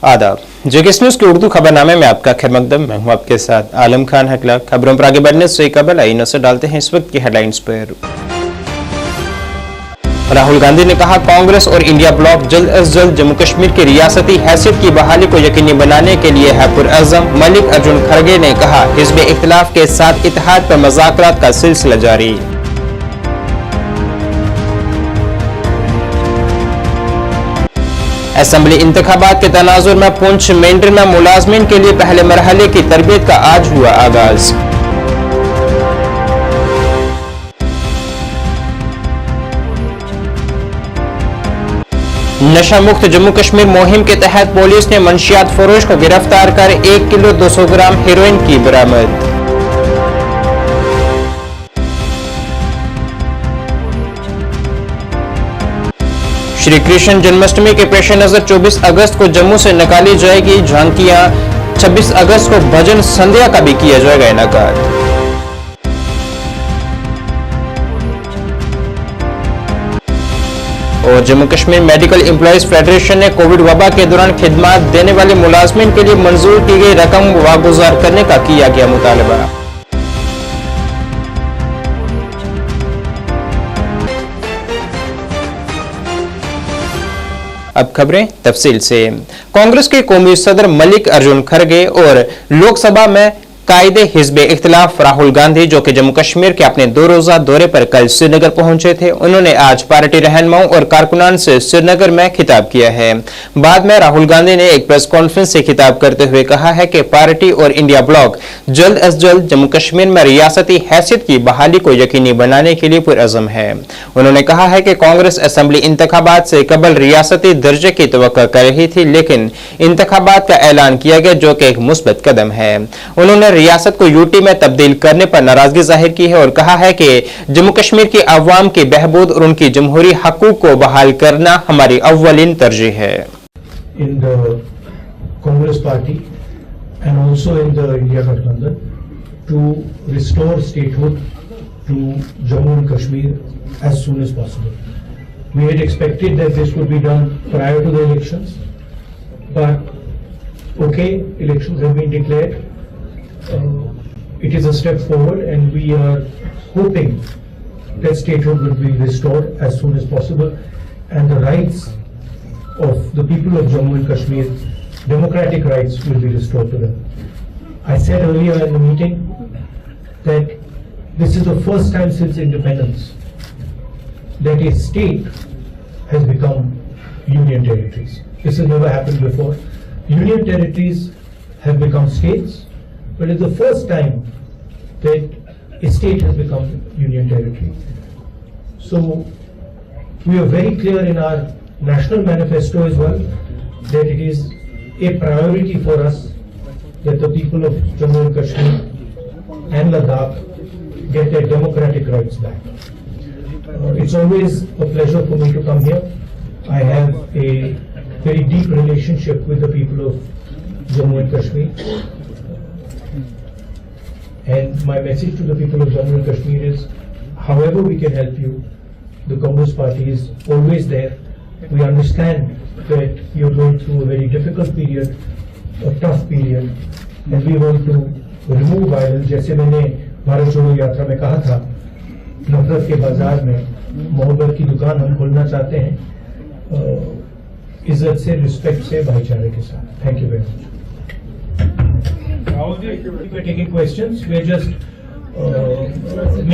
आदाब। JKS news के उर्दू खबरनामे में आपका खैर मकदम। मैं हूं आपके साथ आलम खान हकला। खबरों पर आगे बढ़ने से कबल आइए नजर डालते हैं इस वक्त की हेडलाइंस पर। राहुल गांधी ने कहा, कांग्रेस और इंडिया ब्लॉक जल्द अज जल्द जम्मू कश्मीर की रियासती हैसियत की बहाली को यकीनी बनाने के लिए है पुरअज़म। मलिक अर्जुन खड़गे ने कहा, हिज़्ब इख्तिलाफ के साथ इत्तेहाद पर मुज़ाकरात का सिलसिला जारी। असेंबली इंतखाबात के तनाजुर में पुंछ मेंढर में मुलाजमीन के लिए पहले मरहले की तरबियत का आज हुआ आगाज। नशा मुक्त जम्मू कश्मीर मुहिम के तहत पुलिस ने मंशियात फरोश को गिरफ्तार कर 1 किलो 200 ग्राम हेरोइन की बरामद। श्री कृष्ण जन्माष्टमी के पेश नजर 24 अगस्त को जम्मू से निकाली जाएगी झांकियां। 26 अगस्त को भजन संध्या का भी किया जाएगा इनाकाद। और Jammu Kashmir medical employees federation ने कोविड वबा के दौरान खिदमात देने वाले मुलाजमीन के लिए मंजूर की गई रकम वागुजार करने का किया गया मुतालबा। अब खबरें तफसील से। कांग्रेस के कौमी सदर मलिक अर्जुन खड़गे और लोकसभा में कायदे हिज़्ब इख्तिलाफ राहुल गांधी, जो कि जम्मू कश्मीर के अपने 2 रोजा दौरे पर कल श्रीनगर पहुंचे थे, उन्होंने आज पार्टी रहनुमाओं और कारकुनान से श्रीनगर में खिताब किया है। बाद में राहुल गांधी ने एक प्रेस कॉन्फ्रेंस से खिताब करते हुए कहा है कि पार्टी और इंडिया ब्लॉक जल्द अज जल्द जम्मू कश्मीर में रियासती हैसियत की बहाली को यकीनी बनाने के लिए पुरअज़म है। उन्होंने कहा है कि कांग्रेस असेंबली इंतखाबात से कबल रियासती दर्जे की तवक्को कर रही थी, लेकिन इंतखाबात का ऐलान किया गया, जो कि एक मुस्बत कदम है। उन्होंने रियासत को यूटी में तब्दील करने पर नाराजगी जाहिर की है और कहा है कि जम्मू कश्मीर की अवाम की बहबूद और उनकी जमहूरी हकूक को बहाल करना हमारी अव्वलीन तरजीह है। In the Congress party and also in the India गठबंधन to restore statehood to Jammu and Kashmir as soon as possible. We had expected that this would be done prior to the elections, but okay, elections have been declared. It is a step forward, and we are hoping that statehood will be restored as soon as possible, and the rights of the people of Jammu and Kashmir, democratic rights, will be restored to them. I said earlier in the meeting that this is the first time since independence that a state has become union territories. This has never happened before. Union territories have become states, but it's the first time that a state has become union territory. So we are very clear in our national manifesto as well that it is a priority for us that the people of Jammu and Kashmir and Ladakh get their democratic rights back. It's always a pleasure for me to come here. I have a very deep relationship with the people of Jammu and Kashmir. And my message to the people of Jammu and Kashmir is, however we can help you, the Congress Party is always there. We understand that you're going through a very difficult period, a tough period, and we want to remove violence. जैसे मैंने भारत जोड़ो यात्रा में कहा था, नफरत के बाजार में मोहब्बत की दुकान हम खोलना चाहते हैं, इज्जत से, रिस्पेक्ट से, भाईचारे के साथ। Thank you very much. We're taking questions. We're just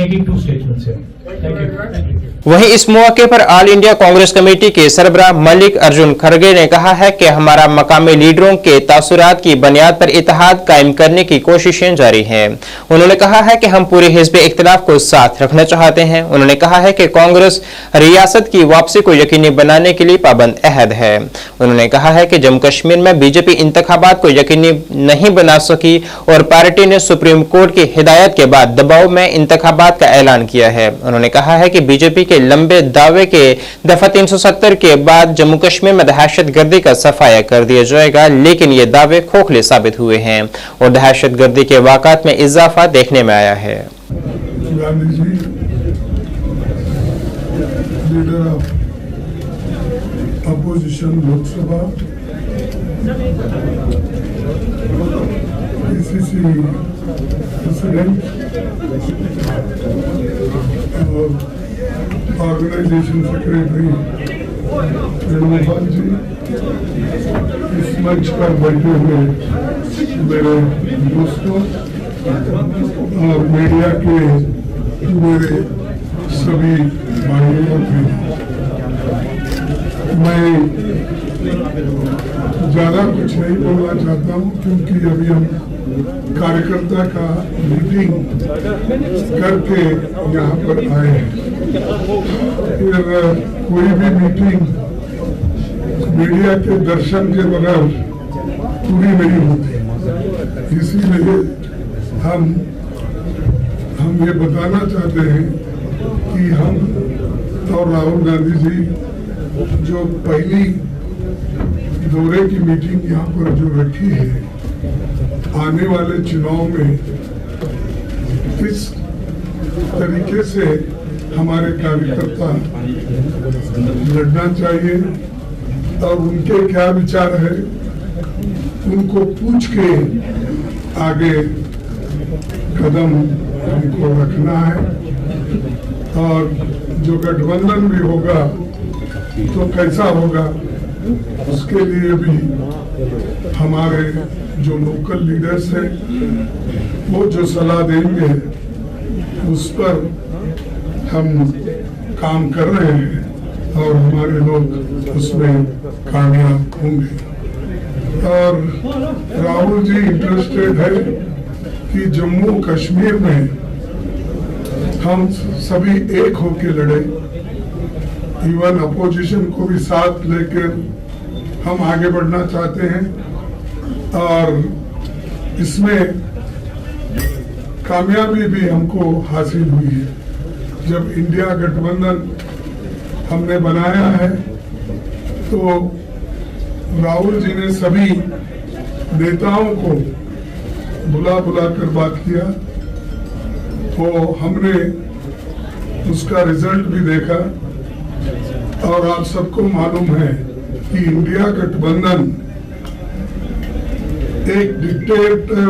making 2 statements here. Thank you. वहीं इस मौके पर ऑल इंडिया कांग्रेस कमेटी के सरबराह मलिक अर्जुन खड़गे ने कहा है कि हमारा मकामी लीडरों के तासुरात की बुनियाद पर इत्तेहाद कायम करने की कोशिशें जारी हैं। उन्होंने कहा है कि हम पूरे हिज़्ब इख्तिलाफ को साथ रखना चाहते हैं। उन्होंने कहा है कि कांग्रेस रियासत की वापसी को यकीनी बनाने के लिए पाबंद अहद है। उन्होंने कहा है कि जम्मू कश्मीर में बीजेपी इंतखाबात को यकीनी नहीं बना सकी और पार्टी ने सुप्रीम कोर्ट की हिदायत के बाद दबाव में इंतखाबात का ऐलान किया है। उन्होंने कहा है कि बीजेपी के लंबे दावे के दफा 370 के बाद जम्मू कश्मीर में दहशतगर्दी का सफाया कर दिया जाएगा, लेकिन ये दावे खोखले साबित हुए हैं और दहशतगर्दी के वाक़ात में इजाफा देखने में आया है। Gandhi ji, leader of opposition Lok Sabha PCC president और ऑर्गेनाइजेशन सेक्रेटरी वेणुगोपाल जी, इस मंच पर बैठे हुए मेरे दोस्तों और मीडिया के मेरे सभी भाइयों और बहनों, मैं ज्यादा कुछ नहीं बोलना चाहता हूँ क्योंकि अभी हम कार्यकर्ता का मीटिंग करके यहाँ पर आए हैं। फिर कोई भी मीटिंग मीडिया के दर्शन के बगैर पूरी नहीं होती, इसीलिए हम ये बताना चाहते हैं कि हम और राहुल गांधी जी जो पहली दौरे की मीटिंग यहाँ पर जो रखी है, आने वाले चुनाव में किस तरीके से हमारे कार्यकर्ता लड़ना चाहिए और उनके क्या विचार है, उनको पूछ के आगे कदम हमको रखना है। और जो गठबंधन भी होगा तो कैसा होगा, उसके लिए भी हमारे जो लोकल लीडर्स हैं वो जो सलाह देंगे उस पर हम काम कर रहे हैं और हमारे लोग उसमें कामयाब होंगे। और राहुल जी इंटरेस्टेड है कि जम्मू कश्मीर में हम सभी एक होके लड़े, इवन अपोजिशन को भी साथ लेकर हम आगे बढ़ना चाहते हैं। और इसमें कामयाबी भी हमको हासिल हुई है। जब इंडिया गठबंधन हमने बनाया है तो राहुल जी ने सभी नेताओं को बुला कर बात किया, तो हमने उसका रिजल्ट भी देखा। और आप सबको मालूम है कि इंडिया गठबंधन एक डिक्टेटर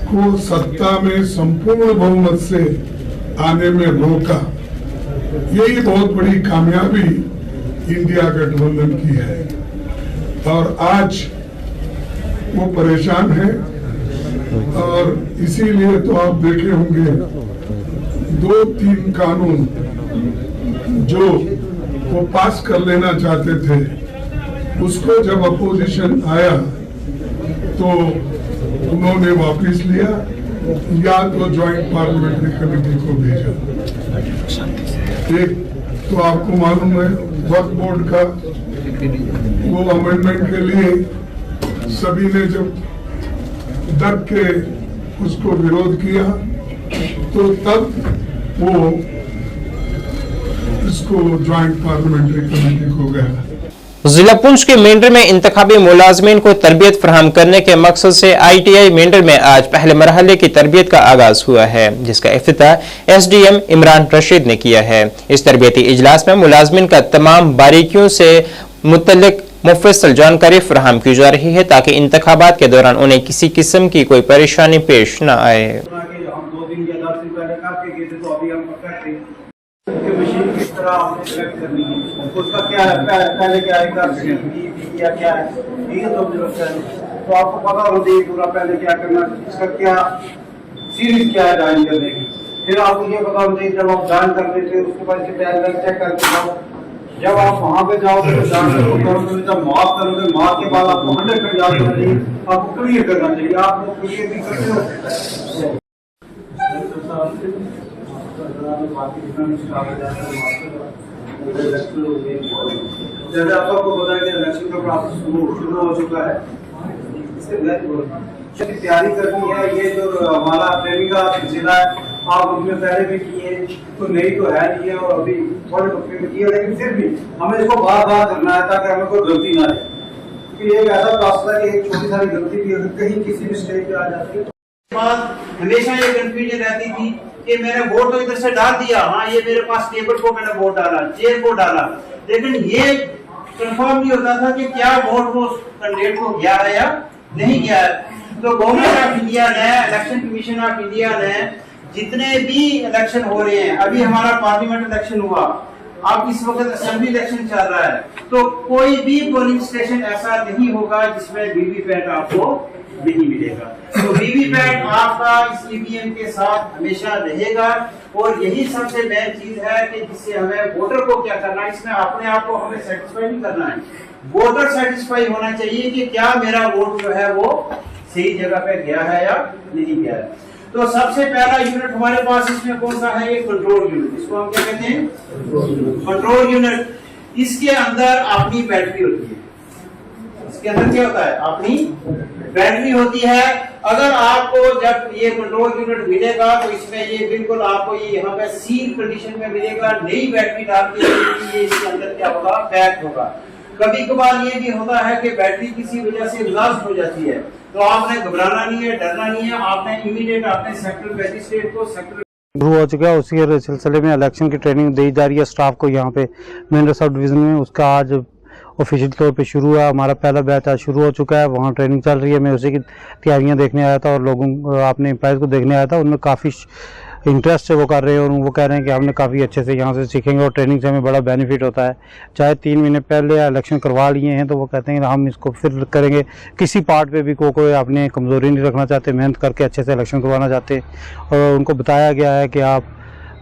को सत्ता में संपूर्ण बहुमत से आने में रोका। यही बहुत बड़ी कामयाबी इंडिया गठबंधन की है। और आज वो परेशान है और इसीलिए तो आप देखे होंगे 2-3 कानून जो वो पास कर लेना चाहते थे, उसको जब अपोजिशन आया तो उन्होंने वापस लिया या तो ज्वाइंट पार्लियामेंट्री कमेटी को भेजा। एक तो आपको मालूम है वक्फ बोर्ड का वो अमेंडमेंट के लिए सभी ने जब डट के उसको विरोध किया तो तब वो इसको ज्वाइंट पार्लियामेंट्री कमेटी को गया। जिला पुंछ के मेंढर में इंतखाबी मुलाजमीन को तरबियत फराहम करने के मकसद से ITI मेंढर में आज पहले मरहले की तरबियत का आगाज हुआ है, जिसका इफ्तिताह SDM इमरान रशीद ने किया है। इस तरबियती इजलास में मुलाजमीन का तमाम बारीकियों से मुतल्लिक मुफस्सल जानकारी फराहम की जा रही है ताकि इंतखाबात के दौरान उन्हें किसी किस्म की कोई परेशानी पेश न आए। मशीन किस तरह हमने सेलेक्ट करनी है, उसका क्या है, पहले क्या है, क्या है, ये तो मुझे लगता है तो आपको पता होना चाहिए पूरा पहले क्या करना, इसका क्या सीरीज क्या है ज्वाइन करने की। फिर आपको ये पता होना चाहिए जब आप ज्वाइन कर लेते हैं उसके बाद चेक करके जाओ। जब आप वहाँ पे जाओगे तो ज्वाइन करोगे, जब मार्क करोगे मार्क के बाद आपको 100% याद करना चाहिए, आपको क्लियर करना चाहिए। आप लोग क्लियर भी करते हो जैसे आप सबको पता है कि इलेक्शन का प्रोसेस शुरू हो चुका है, इससे तैयारी करनी है। ये जो हमारा ट्रेनिंग का जिला है आप उसमें पहले भी किए, तो नहीं तो है नहीं है और अभी थोड़े वक्त में किए, लेकिन फिर भी हमें इसको बार बार करना है ताकि हमें कोई गलती ना आए। क्योंकि एक ऐसा प्रोसेस है कि एक छोटी सारी गलती भी अगर कहीं किसी भी स्टेज पे आ जाती है हमेशा ये कंफ्यूजन रहती थी कि मैंने वोट तो इधर से डाल दिया, हाँ ये मेरे पास टेबल को मैंने वोट डाला, चेयर को डाला, लेकिन ये कंफर्म नहीं होता था कि क्या वोट वो कैंडिडेट को गया है या नहीं गया है। तो गवर्नमेंट ऑफ इंडिया ने, इलेक्शन कमीशन ऑफ इंडिया ने जितने भी इलेक्शन हो रहे हैं, अभी हमारा पार्लियामेंट इलेक्शन हुआ, अब इस वक्त असेंबली इलेक्शन चल रहा है, तो कोई भी पोलिंग स्टेशन ऐसा नहीं होगा जिसमें वीवीपैट आपको नहीं मिलेगा। तो वीवीपैट आपका इस ईवीएम के साथ हमेशा रहेगा और यही सबसे मेन चीज है कि जिससे हमें वोटर को क्या करना है, इसमें अपने आप को हमें सेटिस्फाई नहीं करना है, वोटर सेटिस्फाई होना चाहिए कि क्या मेरा वोट जो है वो सही जगह पे गया है या नहीं गया है। तो सबसे पहला यूनिट हमारे पास इसमें कौन सा है, ये कंट्रोल यूनिट, इसको हम क्या कहते हैं, कंट्रोल यूनिट। इसके अंदर अपनी बैटरी होती है, इसके अंदर क्या होता है, अपनी बैटरी होती है। अगर आपको जब ये कंट्रोल यूनिट मिलेगा तो इसमें ये बिल्कुल आपको ये यहाँ पे सील कंडीशन में मिलेगा, नई बैटरी डाल के ये इसके अंदर क्या होगा, पैक होगा। कभी कभार ये भी होता है कि बैटरी किसी वजह से लॉस्ट हो जाती है, तो आपने घबराना नहीं है, डरना नहीं है, आपने इमीडिएट आपने सेक्टर मजिस्ट्रेट को सेक्टर शुरू हो चुका है। उसी के सिलसिले में इलेक्शन की ट्रेनिंग दी जा रही है स्टाफ को यहाँ पे मेन सब डिवीजन में। उसका आज ऑफिशियल तौर पे शुरू हुआ, हमारा पहला बैच आज शुरू हो चुका है, वहाँ ट्रेनिंग चल रही है। मैं उसी की तैयारियाँ देखने आया था और लोगों अपने एम्प्लॉयज़ को देखने आया था, उनमें काफ़ी इंटरेस्ट से वो कर रहे हैं और वो कह रहे हैं कि हमने काफ़ी अच्छे से यहाँ से सीखेंगे और ट्रेनिंग से हमें बड़ा बेनिफिट होता है। चाहे 3 महीने पहले इलेक्शन करवा लिए हैं तो वो कहते हैं कि हम इसको फिर करेंगे। किसी पार्ट पे भी कोई अपने कमज़ोरी नहीं रखना चाहते, मेहनत करके अच्छे से इलेक्शन करवाना चाहते हैं। और उनको बताया गया है कि आप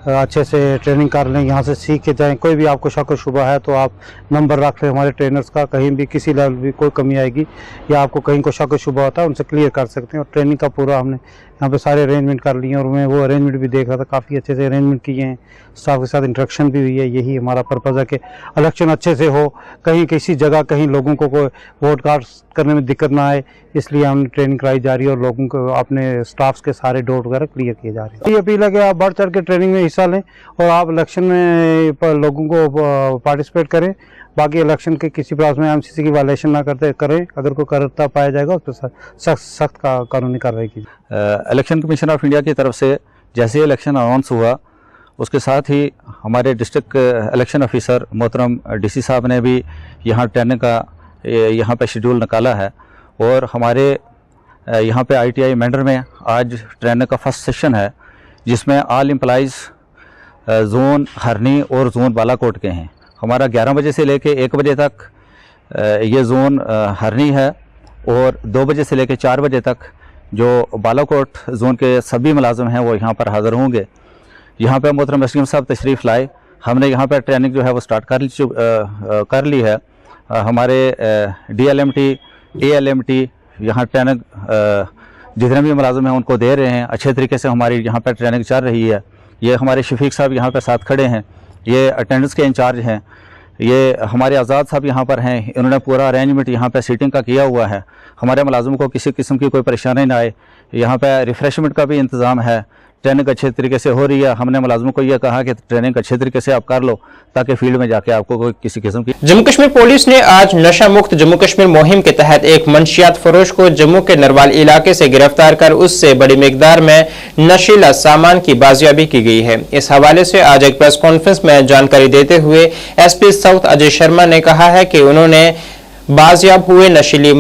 अच्छे से ट्रेनिंग कर लें, यहाँ से सीख के जाएं। कोई भी आपको शक और शुबा है तो आप नंबर रख लें हमारे ट्रेनर्स का, कहीं भी किसी लेवल भी कोई कमी आएगी या आपको कहीं को शक और शुबा होता है उनसे क्लियर कर सकते हैं। और ट्रेनिंग का पूरा हमने यहाँ पे सारे अरेंजमेंट कर लिए और मैं वो अरेंजमेंट भी देख रहा था, काफ़ी अच्छे से अरेंजमेंट किए हैं, स्टाफ के साथ इंटरेक्शन भी हुई है। यही हमारा पर्पज़ है कि इलेक्शन अच्छे से हो, कहीं किसी जगह कहीं लोगों को कोई वोट कास्ट करने में दिक्कत ना आए, इसलिए हमने ट्रेनिंग कराई जा रही है और लोगों को अपने स्टाफ्स के सारे डाउट वगैरह क्लियर किए जा रहे हैं। ये अपील है कि आप बढ़ चढ़ के ट्रेनिंग में हिस्सा लें और आप इलेक्शन में लोगों को पार्टिसिपेट करें। बाकी इलेक्शन के किसी प्रावधान में एमसीसी की वायलेशन ना करें, अगर कोई करता पाया जाएगा उस पर सख्त कानूनी कार्रवाई की। इलेक्शन कमीशन ऑफ इंडिया की तरफ से जैसे ही इलेक्शन अनाउंस हुआ उसके साथ ही हमारे डिस्ट्रिक्ट इलेक्शन ऑफिसर मोहतरम डीसी साहब ने भी यहाँ ट्रेनिंग का यहाँ पे शेड्यूल निकाला है और हमारे यहाँ पे ITI मेंढर में आज ट्रेनिंग का फर्स्ट सेशन है जिसमें ऑल एम्प्लॉइज़ जोन हरनी और जोन बालाकोट के हैं। हमारा 11 बजे से लेके 1 बजे तक ये जोन हरनी है और 2 बजे से लेके 4 बजे तक जो बालाकोट जोन के सभी मुलाजिम हैं वो यहाँ पर हाज़िर होंगे। यहाँ पे मोहतरम एसडीएम साहब तशरीफ़ लाए, हमने यहाँ पर ट्रेनिंग जो है वो स्टार्ट कर ली है। हमारे DLMT ALMT यहाँ ट्रेनिंग जितने भी मुलाजिम हैं उनको दे रहे हैं। अच्छे तरीके से हमारी यहाँ पर ट्रेनिंग चल रही है। ये हमारे शफीक साहब यहाँ पर साथ खड़े हैं, ये अटेंडेंस के इंचार्ज हैं। ये हमारे आज़ाद साहब यहाँ पर हैं, इन्होंने पूरा अरेंजमेंट यहाँ पे सीटिंग का किया हुआ है। हमारे मुलाजिम को किसी किस्म की कोई परेशानी ना आए। यहाँ पे रिफ़्रेशमेंट का भी इंतज़ाम है। ट्रेनिंग अच्छे तरीके से हो रही है। हमने मुलाजिमों को यह कहा कि ट्रेनिंग अच्छे तरीके से आप कर लो ताकि फील्ड में जाके आपको कोई किसी किस्म की। जम्मू कश्मीर पुलिस ने आज नशा मुक्त जम्मू कश्मीर मुहिम के तहत एक मंशियात फरोश को जम्मू के नरवाल इलाके से गिरफ्तार कर उससे बड़ी मिकदार में नशीला सामान की बाजियाबी की गई है। इस हवाले से आज एक प्रेस कॉन्फ्रेंस में जानकारी देते हुए SP साउथ अजय शर्मा ने कहा है कि उन्होंने बाजियाब हुए नशीली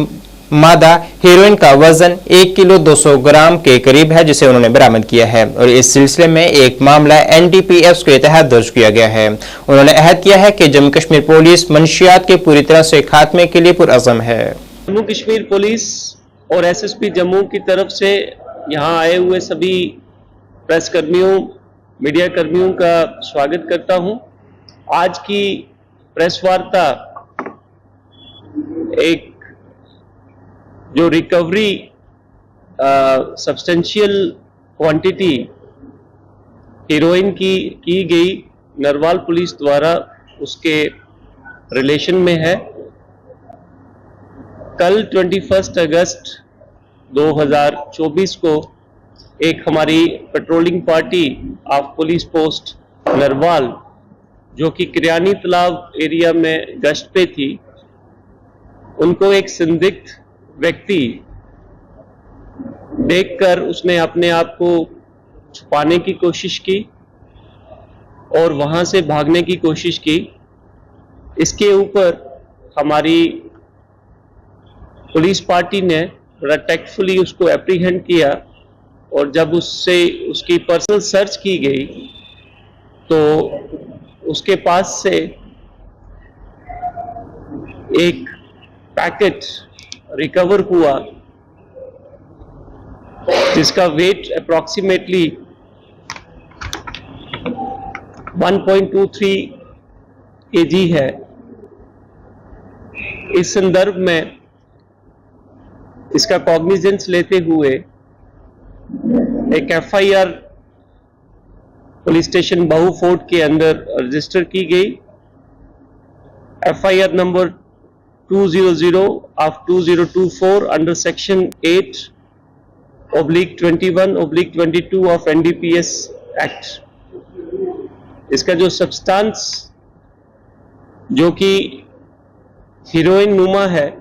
मादा हेरोइन का वजन 1 किलो 200 ग्राम के करीब है, जिसे उन्होंने बरामद किया है और इस सिलसिले में एक मामला NDPS के तहत दर्ज किया गया है। उन्होंने अहद किया है कि जम्मू कश्मीर पुलिस मंशियात के पूरी तरह से खात्मे के लिए पुरअज़म है। जम्मू कश्मीर पुलिस और SSP जम्मू की तरफ से यहाँ आए हुए सभी प्रेस कर्मियों, मीडिया कर्मियों का स्वागत करता हूँ। आज की प्रेस वार्ता एक जो रिकवरी सब्सटेंशियल क्वांटिटी हीरोइन की गई नरवाल पुलिस द्वारा उसके रिलेशन में है। कल 21 अगस्त 2024 को एक हमारी patrolling party of police post Narwal जो कि किरियानी तालाब एरिया में गश्त पे थी, उनको एक संदिग्ध व्यक्ति देखकर उसने अपने आप को छुपाने की कोशिश की और वहां से भागने की कोशिश की। इसके ऊपर हमारी पुलिस पार्टी ने बड़ा टैक्टफुली उसको एप्रीहेंड किया और जब उससे उसकी पर्सनल सर्च की गई तो उसके पास से एक पैकेट रिकवर हुआ जिसका वेट अप्रॉक्सीमेटली 1.23 kg है। इस संदर्भ में इसका कॉग्निजेंस लेते हुए एक FIR पुलिस स्टेशन बाहू फोर्ट के अंदर रजिस्टर की गई। FIR number 200/2024 under section 8/21/22 of NDPS act. इसका जो सब्सटेंस जो कि हीरोइन नुमा है,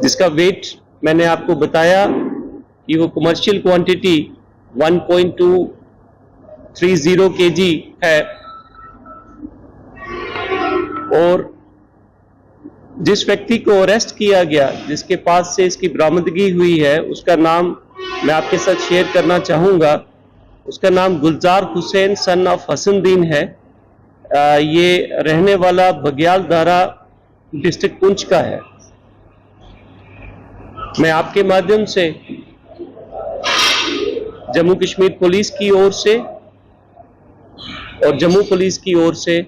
जिसका वेट मैंने आपको बताया कि वो कमर्शियल क्वांटिटी 1.230 kg है और जिस व्यक्ति को अरेस्ट किया गया, जिसके पास से इसकी बरामदगी हुई है, उसका नाम मैं आपके साथ शेयर करना चाहूंगा। उसका नाम गुलजार हुसैन सन ऑफ हसनदीन है। ये रहने वाला बग्याल दारा डिस्ट्रिक्ट पुंछ का है। मैं आपके माध्यम से जम्मू कश्मीर पुलिस की ओर से और जम्मू पुलिस की ओर से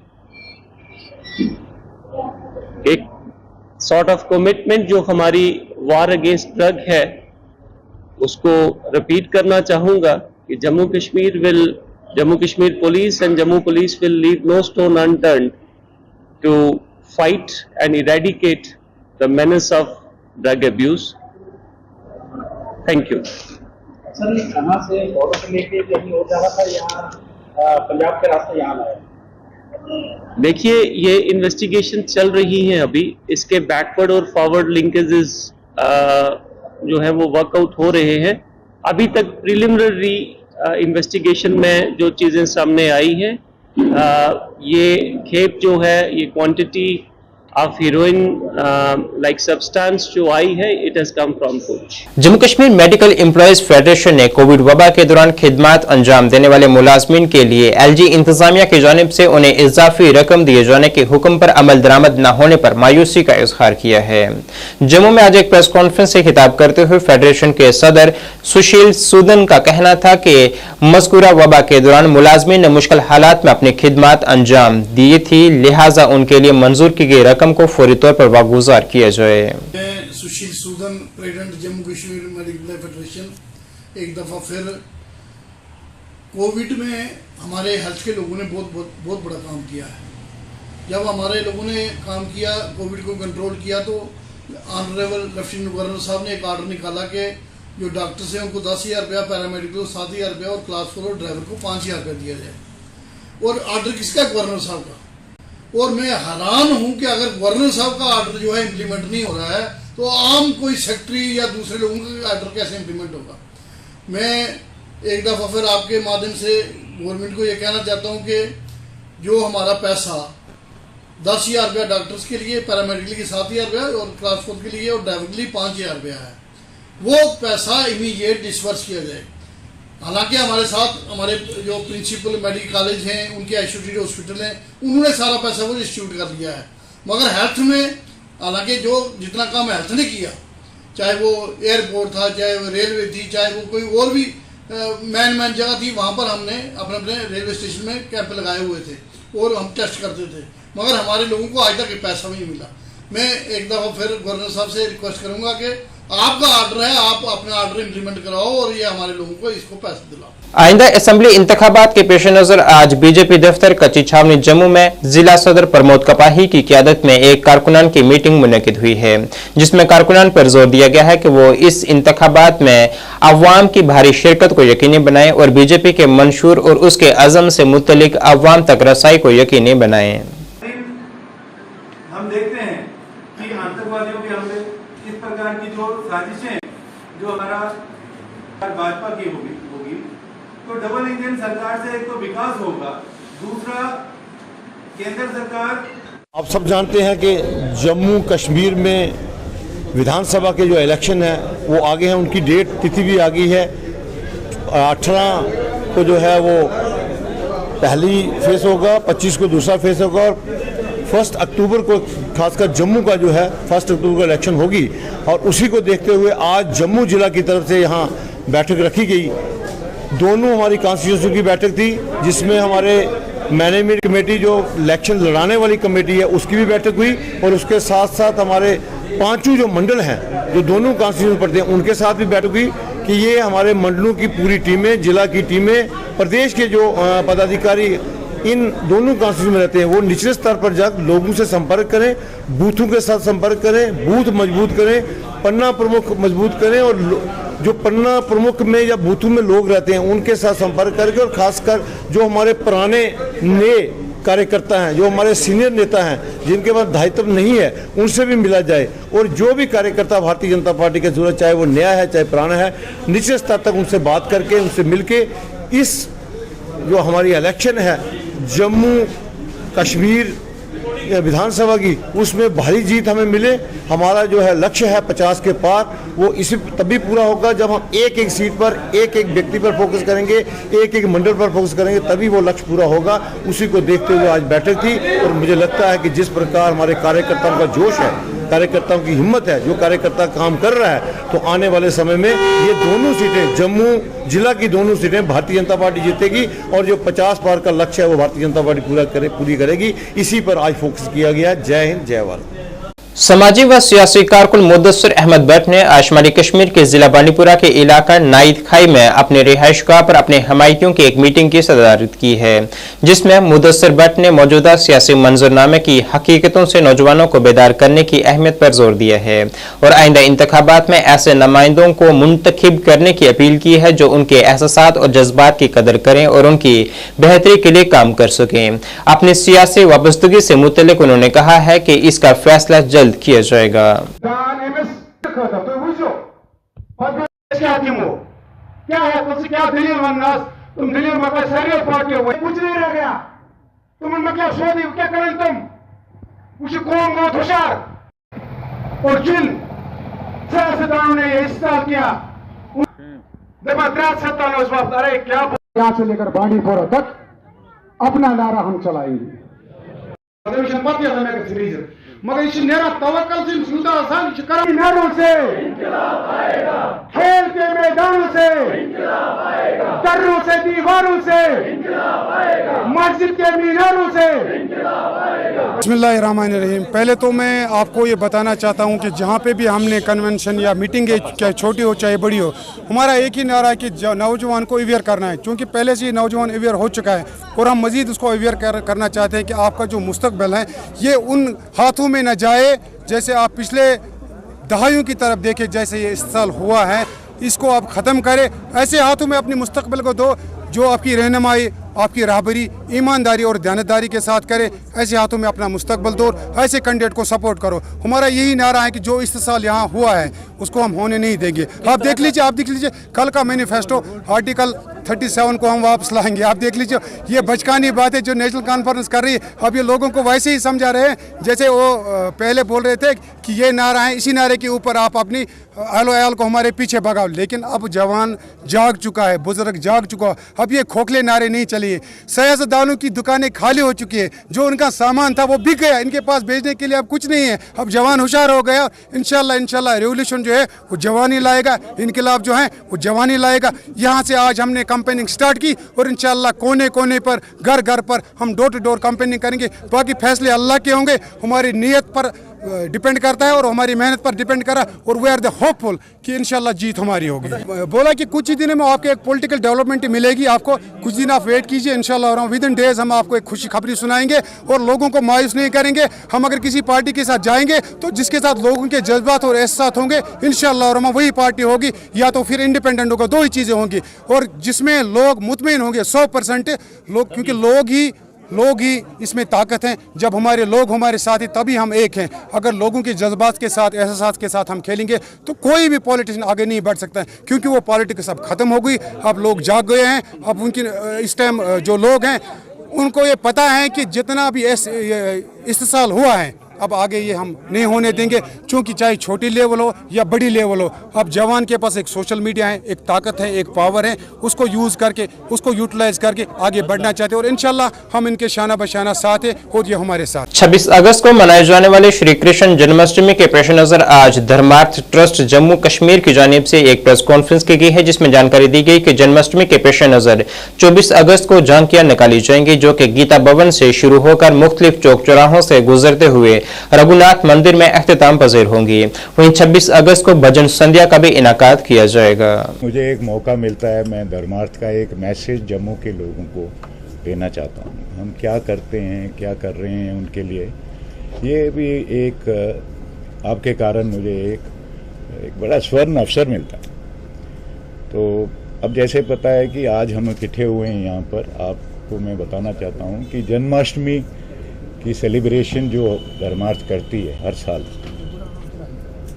एक सॉर्ट ऑफ कमिटमेंट जो हमारी वार अगेंस्ट ड्रग है उसको रिपीट करना चाहूंगा कि Jammu Kashmir police and Jammu police will leave no stone unturned to fight and eradicate the menace of drug abuse. Thank you. Sir ये कहाँ से बॉर्डर से लेके कहीं और जा रहा था, यहाँ पंजाब के रास्ते यहाँ आया? देखिए, ये इन्वेस्टिगेशन चल रही है अभी। इसके बैकवर्ड और फॉरवर्ड लिंकेजेस जो है वो वर्कआउट हो रहे हैं। अभी तक प्रिलिमिनरी इन्वेस्टिगेशन में जो चीज़ें सामने आई हैं, ये खेप जो है, ये quantity of heroine like substance जो आई है, it has come from Poonch. Jammu Kashmir medical employees federation ने कोविड वबा के दौरान खिदमात अंजाम देने वाले मुलाजमीन के लिए LG इंतजामिया की जानिब से उन्हें इजाफी रकम दिए जाने के हुक्म पर अमल दरामद न होने पर मायूसी का इजहार किया है। जम्मू में आज एक प्रेस कॉन्फ्रेंस से खिताब करते हुए फेडरेशन के सदर सुशील सूदन का कहना था कि मज़कूरा वबा के दौरान मुलाजमीन ने मुश्किल हालात में अपनी खिदमात अंजाम दी थी, लिहाजा उनके लिए मंजूर की गई रकम को फौरी तौर पर वागुजार किया जाए। मैं Sushil Sudan, president Jammu Kashmir medical federation, एक दफ़ा फिर कोविड में हमारे हेल्थ के लोगों ने बहुत बड़ा काम किया है। जब हमारे लोगों ने काम किया, कोविड को कंट्रोल किया, तो ऑनरेबल लेफ्टिनेंट गवर्नर साहब ने एक आर्डर निकाला कि जो डॉक्टर्स हैं उनको 10,000 रुपया, पैरामेडिकल को 7,000 रुपया और क्लास 4 और ड्राइवर को 5,000 रुपया दिया जाए। और आर्डर किसका? गवर्नर साहब का। और मैं हैरान हूं कि अगर गवर्नर साहब का आर्डर जो है इम्प्लीमेंट नहीं हो रहा है तो आम कोई सेक्रेटरी या दूसरे लोगों का आर्डर कैसे इम्प्लीमेंट होगा। मैं एक दफ़ा फिर आपके माध्यम से गवर्नमेंट को ये कहना चाहता हूं कि जो हमारा पैसा 10,000 रुपया डॉक्टर्स के लिए, पैरामेडिकल के 7,000 रुपया और क्लास 4 के लिए और ड्राइवर के लिए 5,000 रुपया है, वो पैसा इमीडिएट डिस्पर्स किया जाए। हालांकि हमारे साथ हमारे जो प्रिंसिपल मेडिकल कॉलेज हैं, उनके एसोसिएटेड हॉस्पिटल हैं, उन्होंने सारा पैसा वो डिस्ट्रीब्यूट कर दिया है। मगर हेल्थ में हालांकि जो जितना काम हेल्थ ने किया, चाहे वो एयरपोर्ट था, चाहे वो रेलवे थी, चाहे वो कोई और भी मैन जगह थी, वहाँ पर हमने अपने अपने रेलवे स्टेशन में कैंप लगाए हुए थे और हम टेस्ट करते थे, मगर हमारे लोगों को आज तक पैसा नहीं मिला। मैं एक दफ़ा फिर गवर्नर साहब से रिक्वेस्ट करूँगा कि आपका ऑर्डर है, आप अपना ऑर्डर इम्प्लीमेंट कराओ और ये हमारे लोगों को इसको पैसे दिलाओ। आइंदा असेंबली इंतखाबात के पेश नजर आज बीजेपी दफ्तर कच्ची छावनी जम्मू में जिला सदर प्रमोद कपाही की क़यादत में एक कारकुनान की मीटिंग मुनक़िद हुई है, जिसमें कारकुनान पर जोर दिया गया है कि वो इस इंतखाबात में अवाम की भारी शिरकत को यकीनी बनाएं और बीजेपी के मंशूर और उसके अज़म से मुतल्लिक अवाम तक रसाई को यकीनी बनाएं। हम देखते हैं कि आतंकवादियों के हमले, इस प्रकार की जो साजिशें जो हमारा भाजपा की होगी, तो डबल इंजन सरकार से एक तो विकास होगा, दूसरा केंद्र सरकार आप सब जानते हैं कि जम्मू कश्मीर में विधानसभा के जो इलेक्शन है वो आगे हैं, उनकी डेट तिथि भी आ गई है। 18 को जो है वो पहली फेज होगा, 25 को दूसरा फेज होगा और 1 अक्टूबर को खासकर जम्मू का जो है 1 अक्टूबर को इलेक्शन होगी। और उसी को देखते हुए आज जम्मू जिला की तरफ से यहाँ बैठक रखी गई। दोनों हमारी कॉन्स्टिट्यूंसी की बैठक थी, जिसमें हमारे मैनेजमेंट कमेटी जो इलेक्शन लड़ाने वाली कमेटी है उसकी भी बैठक हुई और उसके साथ साथ हमारे 5 जो मंडल हैं जो दोनों कॉन्स्टिट्यूंसी पड़ते हैं उनके साथ भी बैठक हुई कि ये हमारे मंडलों की पूरी टीमें, जिला की टीमें, प्रदेश के जो पदाधिकारी इन दोनों कॉन्स्टिट्यूंसी में रहते हैं वो निचले स्तर पर जाकर लोगों से संपर्क करें, बूथों के साथ संपर्क करें, बूथ मजबूत करें, पन्ना प्रमुख मजबूत करें और जो पन्ना प्रमुख में या बूथों में लोग रहते हैं उनके साथ संपर्क करके और खासकर जो हमारे पुराने नए कार्यकर्ता हैं, जो हमारे सीनियर नेता हैं जिनके पास दायित्व नहीं है, उनसे भी मिला जाए और जो भी कार्यकर्ता भारतीय जनता पार्टी की जरूरत, चाहे वो नया है चाहे पुराना है, निचले स्तर तक उनसे बात करके उनसे मिलके इस जो हमारी इलेक्शन है जम्मू कश्मीर विधानसभा की उसमें भारी जीत हमें मिले। हमारा जो है लक्ष्य है 50 के पार, वो इसी तभी पूरा होगा जब हम एक एक सीट पर एक एक व्यक्ति पर फोकस करेंगे, एक एक मंडल पर फोकस करेंगे, तभी वो लक्ष्य पूरा होगा। उसी को देखते हुए आज बैठक थी और मुझे लगता है कि जिस प्रकार हमारे कार्यकर्ताओं का जोश है, कार्यकर्ताओं की हिम्मत है, जो कार्यकर्ता काम कर रहा है, तो आने वाले समय में ये दोनों सीटें, जम्मू जिला की दोनों सीटें भारतीय जनता पार्टी जीतेगी और जो 50 पार का लक्ष्य है वो भारतीय जनता पार्टी पूरी करेगी। इसी पर आज फोकस किया गया है। जय हिंद, जय भारत। समाजी व सियासी कारकुन मुदस्सिर अहमद भट्ट ने आज शुमाली कश्मीर के जिला बांडीपुरा के इलाका नाइद खाई में अपने रिहायशगाह पर अपने हमायतियों की एक मीटिंग की सदारत की है, जिसमें मुदस्सिर भट्ट ने मौजूदा सियासी मंजरनामे की हकीकतों से नौजवानों को बेदार करने की अहमियत पर जोर दिया है और आइंदा इंतखाबात में ऐसे नुमाइंदों को मुंतखब करने की अपील की है जो उनके एहसासात और जज्बात की कदर करें और उनकी बेहतरी के लिए काम कर सकें। अपनी सियासी वाबस्तगी से मुतल्लिक उन्होंने कहा है कि इसका फैसला जल्द किया जाएगा। क्या है तुमसे क्या दलील बनना, तुम दलील मतलब सारी पार्टी हो, कुछ नहीं रह गया। तुम उनमें क्या शोध क्या करें, तुम कुछ कौन बहुत होशियार और जिन सियासतदानों ने ये इस्तेमाल किया, सत्ता उस वक्त अरे क्या यहाँ से लेकर बांडीपुरा तक अपना नारा हम चलाएंगे। मगर इस नेरा तवक्कल से सुनता आसान किनारों से खेल के मैदानों से दर्रों से दीवारों से मस्जिद के मीनारों से। बिस्मिल्लाहिर्रहमानिर्रहीम। पहले तो मैं आपको ये बताना चाहता हूँ कि जहाँ पे भी हमने कन्वेंशन या मीटिंग चाहे छोटी हो चाहे बड़ी हो, हमारा एक ही नारा है कि नौजवान को अवेयर करना है, क्योंकि पहले से ही नौजवान अवेयर हो चुका है और हम मज़ीद उसको अवेयर करना चाहते हैं कि आपका जो मुस्तकबिल है ये उन हाथों में न जाए जैसे आप पिछले दहाइयों की तरफ देखें, जैसे ये इस साल हुआ है, इसको आप ख़त्म करें। ऐसे हाथों में अपनी मुस्तकबिल को दो जो आपकी रहनुमाई, आपकी राहबरी, ईमानदारी और दयानतदारी के साथ करें। ऐसे हाथों में अपना मुस्तकबिल दो, ऐसे कैंडिडेट को सपोर्ट करो। हमारा यही नारा है कि जो इस साल यहाँ हुआ है उसको हम होने नहीं देंगे। आप देख लीजिए कल का मैनिफेस्टो आर्टिकल 37 को हम वापस लाएंगे। आप देख लीजिए, ये बचकानी बात है जो नेशनल कॉन्फ्रेंस कर रही है। अब ये लोगों को वैसे ही समझा रहे हैं जैसे वो पहले बोल रहे थे कि ये नारा है, इसी नारे के ऊपर आप अपनी अहल को हमारे पीछे भगाओ। लेकिन अब जवान जाग चुका है, बुजुर्ग जाग चुका है। अब ये खोखले नारे नहीं चलिए। सियासतदानों की दुकानें खाली हो चुकी है, जो उनका सामान था वो बिक गया, इनके पास बेचने के लिए अब कुछ नहीं है। अब जवान होशियार हो गया। इंशाल्लाह रेवोल्यूशन जो है वो जवानी लाएगा, इनकलाब जो है वो जवानी लाएगा। यहाँ से आज हमने कैंपेनिंग स्टार्ट की और इंशाल्लाह कोने कोने पर, घर घर पर हम डोर टू डोर कैंपेनिंग करेंगे। बाकी फैसले अल्लाह के होंगे, हमारी नीयत पर डिपेंड करता है और हमारी मेहनत पर डिपेंड करा और वी आर द होपफुल कि इंशाल्लाह जीत हमारी होगी। बोला कि कुछ ही दिनों में आपको एक पॉलिटिकल डेवलपमेंट मिलेगी, आपको कुछ दिन आप वेट कीजिए, इंशाल्लाह विद इन डेज हम आपको एक खुशी खबरी सुनाएंगे और लोगों को मायूस नहीं करेंगे। हम अगर किसी पार्टी के साथ जाएंगे तो जिसके साथ लोगों के जज्बात और एहसास होंगे इंशाल्लाह और वही पार्टी होगी, या तो फिर इंडिपेंडेंट होगा। दो ही चीज़ें होंगी और जिसमें लोग मुतमईन होंगे 100% लोग, क्योंकि लोग ही इसमें ताकत हैं। जब हमारे लोग हमारे साथ हैं तभी हम एक हैं। अगर लोगों के जज्बात के साथ, एहसास के साथ हम खेलेंगे तो कोई भी पॉलिटिशियन आगे नहीं बढ़ सकता है, क्योंकि वो पॉलिटिक्स अब ख़त्म हो गई। अब लोग जाग गए हैं। अब उनकी इस टाइम जो लोग हैं उनको ये पता है कि जितना भी इस साल हुआ है अब आगे ये हम नहीं होने देंगे, क्योंकि चाहे छोटी लेवल हो या बड़ी लेवल हो, अब जवान के पास एक सोशल मीडिया है, एक ताकत है, एक पावर है, उसको यूज़ करके, उसको यूटिलाइज करके आगे बढ़ना चाहते हैं और इंशाल्लाह हम इनके शाना बशाना साथ हैं और ये हमारे साथ। 26 अगस्त को मनाए जाने वाले श्री कृष्ण जन्माष्टमी के पेश नजर आज धर्मार्थ ट्रस्ट जम्मू कश्मीर की जानिब से एक प्रेस कॉन्फ्रेंस की गई है, जिसमें जानकारी दी गई कि जन्माष्टमी के पेश नजर 24 अगस्त को झांकियां निकाली जाएंगी, जो कि गीता भवन से शुरू होकर मुख्तलिफ चौक चौराहों से गुजरते हुए रघुनाथ मंदिर में अख्तिताम पजीर होंगी। वहीं 26 अगस्त को भजन संध्या का भी इनाकाद किया जाएगा। मुझे एक मौका मिलता है, मैं धर्मार्थ का एक मैसेज जम्मू के लोगों को देना चाहता हूँ। हम क्या करते हैं, क्या कर रहे हैं उनके लिए, ये भी एक आपके कारण मुझे एक बड़ा स्वर्ण अवसर मिलता है। तो अब जैसे पता है कि आज हम इकट्ठे हुए हैं यहाँ पर, आपको मैं बताना चाहता हूँ कि जन्माष्टमी की सेलिब्रेशन जो धर्मार्थ करती है हर साल,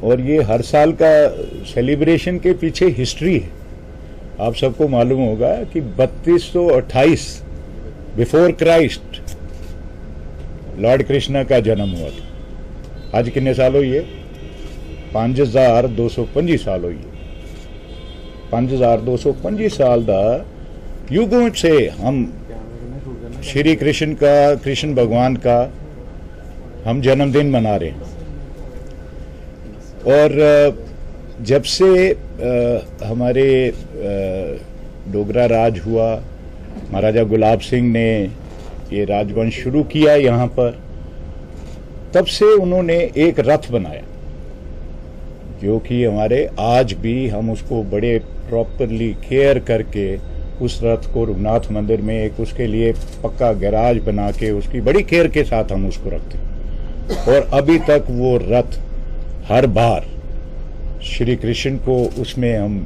और ये हर साल का सेलिब्रेशन के पीछे हिस्ट्री है। आप सबको मालूम होगा कि 3228 बिफोर क्राइस्ट लॉर्ड कृष्णा का जन्म हुआ था। आज कितने साल हुई है? 5225 साल हुई है। 5225 साल दा युगों से हम श्री कृष्ण भगवान का हम जन्मदिन मना रहे हैं। और जब से हमारे डोगरा राज हुआ, महाराजा गुलाब सिंह ने ये राजवंश शुरू किया यहाँ पर, तब से उन्होंने एक रथ बनाया, जो कि हमारे आज भी हम उसको बड़े प्रॉपरली केयर करके उस रथ को रघुनाथ मंदिर में एक उसके लिए पक्का गैराज बना के उसकी बड़ी केयर के साथ हम उसको रखते हैं। और अभी तक वो रथ हर बार श्री कृष्ण को उसमें हम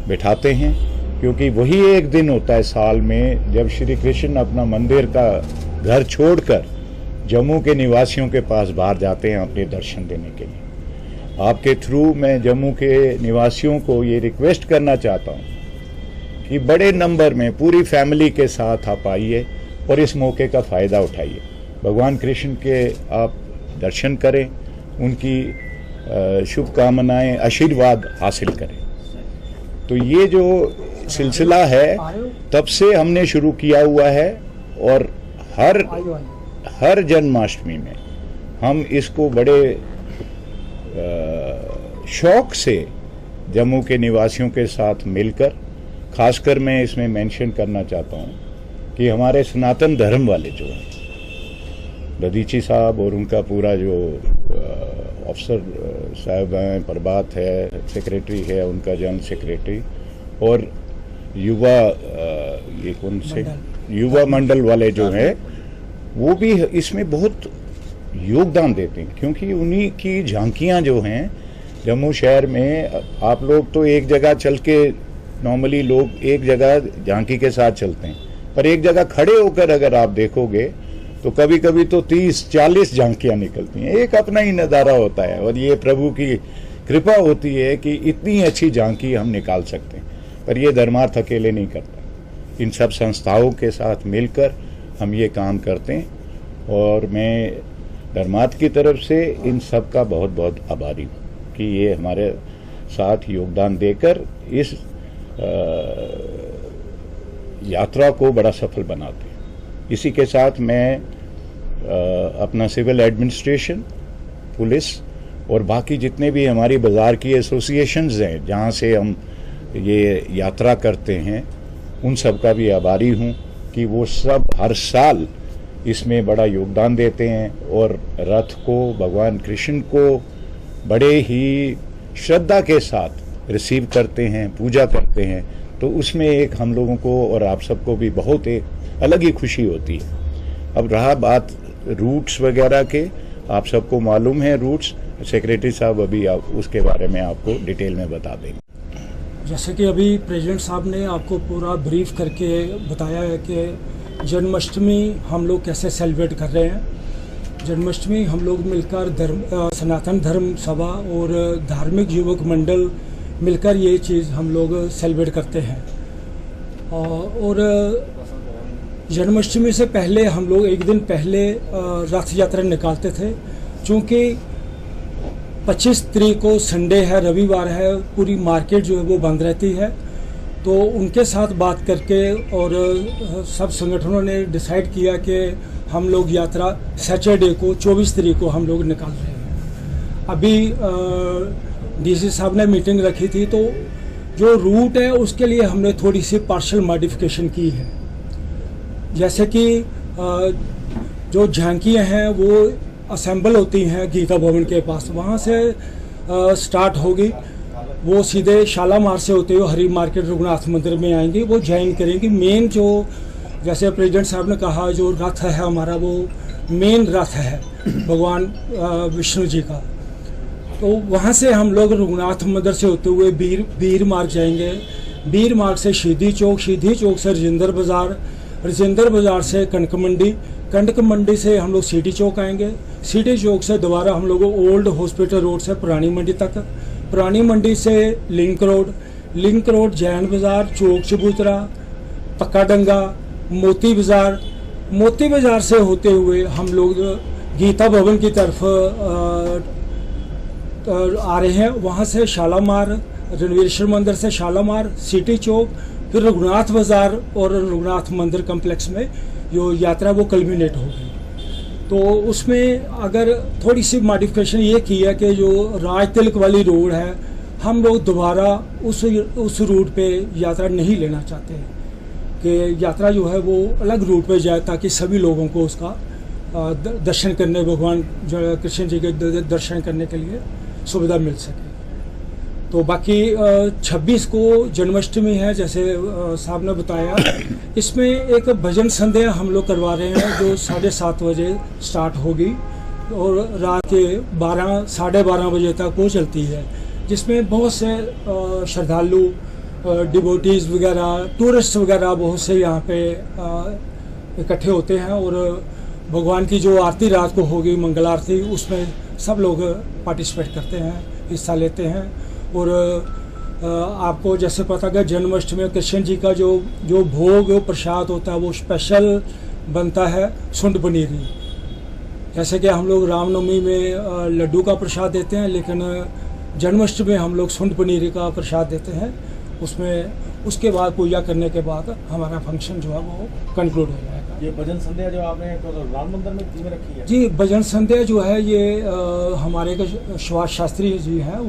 बिठाते हैं, क्योंकि वही एक दिन होता है साल में जब श्री कृष्ण अपना मंदिर का घर छोड़कर जम्मू के निवासियों के पास बाहर जाते हैं अपने दर्शन देने के लिए। आपके थ्रू मैं जम्मू के निवासियों को ये रिक्वेस्ट करना चाहता हूँ कि बड़े नंबर में पूरी फैमिली के साथ आप आइए और इस मौके का फ़ायदा उठाइए। भगवान कृष्ण के आप दर्शन करें, उनकी शुभकामनाएं, आशीर्वाद हासिल करें। तो ये जो सिलसिला है तब से हमने शुरू किया हुआ है, और हर जन्माष्टमी में हम इसको बड़े शौक से जम्मू के निवासियों के साथ मिलकर, खासकर मैं इसमें मेंशन करना चाहता हूँ कि हमारे सनातन धर्म वाले जो हैं, ददीची साहब और उनका पूरा जो अफसर साहब हैं, प्रभात है, सेक्रेटरी है, उनका जनरल सेक्रेटरी, और युवा मंडल वाले जो हैं, वो भी इसमें बहुत योगदान देते हैं, क्योंकि उन्हीं की झांकियाँ जो हैं जम्मू शहर में, आप लोग तो एक जगह चल के, नॉर्मली लोग एक जगह झांकी के साथ चलते हैं, पर एक जगह खड़े होकर अगर आप देखोगे तो कभी कभी तो 30-40 झांकियाँ निकलती हैं। एक अपना ही नज़ारा होता है, और ये प्रभु की कृपा होती है कि इतनी अच्छी झांकी हम निकाल सकते हैं। पर ये धर्मार्थ अकेले नहीं करता, इन सब संस्थाओं के साथ मिलकर हम ये काम करते हैं, और मैं धर्मार्थ की तरफ से इन सब का बहुत बहुत आभारी हूँ कि ये हमारे साथ योगदान देकर इस यात्रा को बड़ा सफल बनाते हैं। इसी के साथ मैं अपना सिविल एडमिनिस्ट्रेशन, पुलिस और बाकी जितने भी हमारी बाज़ार की एसोसिएशंस हैं जहाँ से हम ये यात्रा करते हैं, उन सब का भी आभारी हूँ कि वो सब हर साल इसमें बड़ा योगदान देते हैं, और रथ को, भगवान कृष्ण को बड़े ही श्रद्धा के साथ रिसीव करते हैं, पूजा करते हैं। तो उसमें एक हम लोगों को और आप सबको भी बहुत एक अलग ही खुशी होती है। अब रहा बात रूट्स वगैरह के, आप सबको मालूम है रूट्स, सेक्रेटरी साहब अभी आप उसके बारे में आपको डिटेल में बता देंगे। जैसे कि अभी प्रेसिडेंट साहब ने आपको पूरा ब्रीफ करके बताया है कि जन्माष्टमी हम लोग कैसे सेलिब्रेट कर रहे हैं। जन्माष्टमी हम लोग मिलकर सनातन धर्म सभा और धार्मिक युवक मंडल मिलकर ये चीज़ हम लोग सेलिब्रेट करते हैं। और जन्माष्टमी से पहले हम लोग एक दिन पहले रथ यात्रा निकालते थे। चूँकि 25 तारीख को संडे है, रविवार है, पूरी मार्केट जो है वो बंद रहती है। तो उनके साथ बात करके और सब संगठनों ने डिसाइड किया कि हम लोग यात्रा सैटरडे को 24 तारीख को हम लोग निकाल रहे हैं। अभी डीसी साहब ने मीटिंग रखी थी, तो जो रूट है उसके लिए हमने थोड़ी सी पार्शियल मॉडिफिकेशन की है। जैसे कि जो झांकियाँ हैं वो असेंबल होती हैं गीता भवन के पास, वहाँ से स्टार्ट होगी, वो सीधे शालामार से होते हुए हरी मार्केट रघुनाथ मंदिर में आएंगी, वो ज्वाइन करेंगी। मेन जो जैसे प्रेसिडेंट साहब ने कहा जो रथ है हमारा वो मेन रथ है भगवान विष्णु जी का। तो वहाँ से हम लोग रघुनाथ मंदिर से होते हुए बीर मार्ग जाएंगे, बीर मार्ग से शहीदी चौक, शहीदी चौक से राजेंद्र बाज़ार, राजेंद्र बाज़ार से कनक मंडी, कनक मंडी से हम लोग सिटी चौक आएंगे, सिटी चौक से दोबारा हम लोग ओल्ड हॉस्पिटल रोड से पुरानी मंडी तक, पुरानी मंडी से लिंक रोड जैन बाज़ार, चौक चबूतरा, पक्का डंगा, मोती बाज़ार से होते हुए हम लोग गीता भवन की तरफ आ रहे हैं। वहाँ से शालामार, रणवीरेश्वर मंदिर से शालामार, सिटी चौक, फिर रघुनाथ बाज़ार और रघुनाथ मंदिर कम्प्लेक्स में जो यात्रा वो कल्मिनेट होगी। तो उसमें अगर थोड़ी सी मॉडिफिकेशन ये की है कि जो राज तिलक वाली रोड है हम लोग दोबारा उस रूट पे यात्रा नहीं लेना चाहते हैं कि यात्रा जो है वो अलग रूट पे जाए, ताकि सभी लोगों को उसका दर्शन करने, भगवान कृष्ण जी के दर्शन करने के लिए सुविधा मिल सके। तो बाकी 26 को जन्माष्टमी है, जैसे साहब ने बताया। इसमें एक भजन संध्या हम लोग करवा रहे हैं जो 7:30 बजे स्टार्ट होगी और रात के 12 साढ़े 12 बजे तक वो चलती है, जिसमें बहुत से श्रद्धालु, डिवोटीज़ वगैरह, टूरिस्ट वगैरह बहुत से यहाँ पे इकट्ठे होते हैं। और भगवान की जो आरती रात को होगी, मंगल आरती, उसमें सब लोग पार्टिसिपेट करते हैं, हिस्सा लेते हैं। और आपको जैसे पता है जन्माष्टमी में कृष्ण जी का जो भोग प्रसाद होता है वो स्पेशल बनता है सुंड पनीरी। जैसे कि हम लोग रामनवमी में लड्डू का प्रसाद देते हैं, लेकिन जन्माष्टमी में हम लोग सुंड पनीरी का प्रसाद देते हैं। उसमें उसके बाद पूजा करने के बाद हमारा फंक्शन जो है वो कंक्लूड हो जाएगा। ये भजन संध्या जो आपने तो लाल मंदिर में रखी है जी, भजन संध्या जो है ये हमारे सुभाष शास्त्री जी हैं,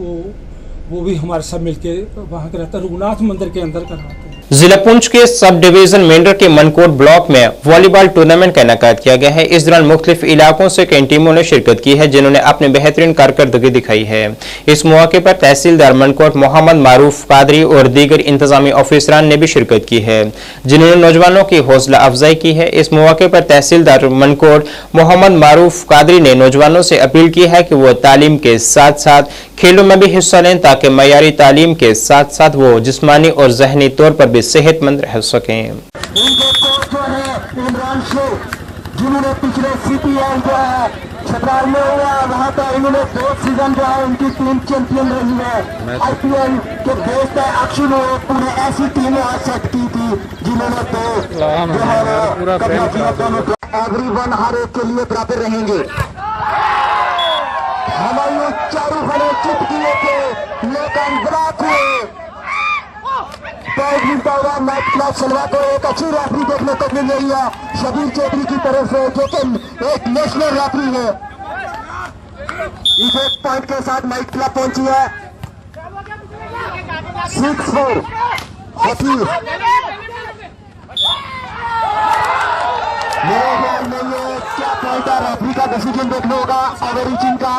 वो भी हमारे साथ मिलके वहाँ के रहता है, रघुनाथ मंदिर के अंदर कराते हैं। जिला पुंछ के सब डिवीजन मेंढर के मनकोट ब्लॉक में वॉलीबॉल टूर्नामेंट का इनेकाद किया गया है। इस दौरान मुख्तलिफ इलाकों से कई टीमों ने शिरकत की है, जिन्होंने अपनी बेहतरीन कारकर्दगी दिखाई है। इस मौके पर तहसीलदार मनकोट मोहम्मद मारूफ कादरी और दीगर इंतजामी ऑफिसरान ने भी शिरकत की है, जिन्होंने नौजवानों की हौसला अफजाई की है। इस मौके पर तहसीलदार मनकोट मोहम्मद मारूफ कादरी ने नौजवानों से अपील की है कि वो तालीम के साथ साथ खेलों में भी हिस्सा लें, ताकि मयारी तालीम के साथ साथ वो जिस्मानी और जहनी तौर पर भी सेहतमंद रह सकें। इनके कोच जो है इमरान शेख, जिन्होंने पिछले CPL जो है छतराल में हुआ, वहाँ पर इन्होंने 2 सीजन जो है उनकी टीम चैंपियन रही है। IPL के बेस पे अक्षुण पूरे ऐसी टीमें आज सेट की थी जिन्होंने एवरीवन हर एक के लिए बराबर रहेंगे। हमारे चारों खड़े चुप किए थे लेकिन ब्लॉक हुए। मैच क्लब सलवा को एक अच्छी रेफरी देखने को मिल रही है शबीर चौधरी की तरफ से, जो कि एक नेशनल रेफरी है। इफेक्ट पॉइंट के साथ नाइट क्लब पहुंची है 6-4 हकीर। मेरे ख्याल में ये क्या पॉइंट है, रेफरी का डिसीजन देखना होगा। ओवररीचिंग का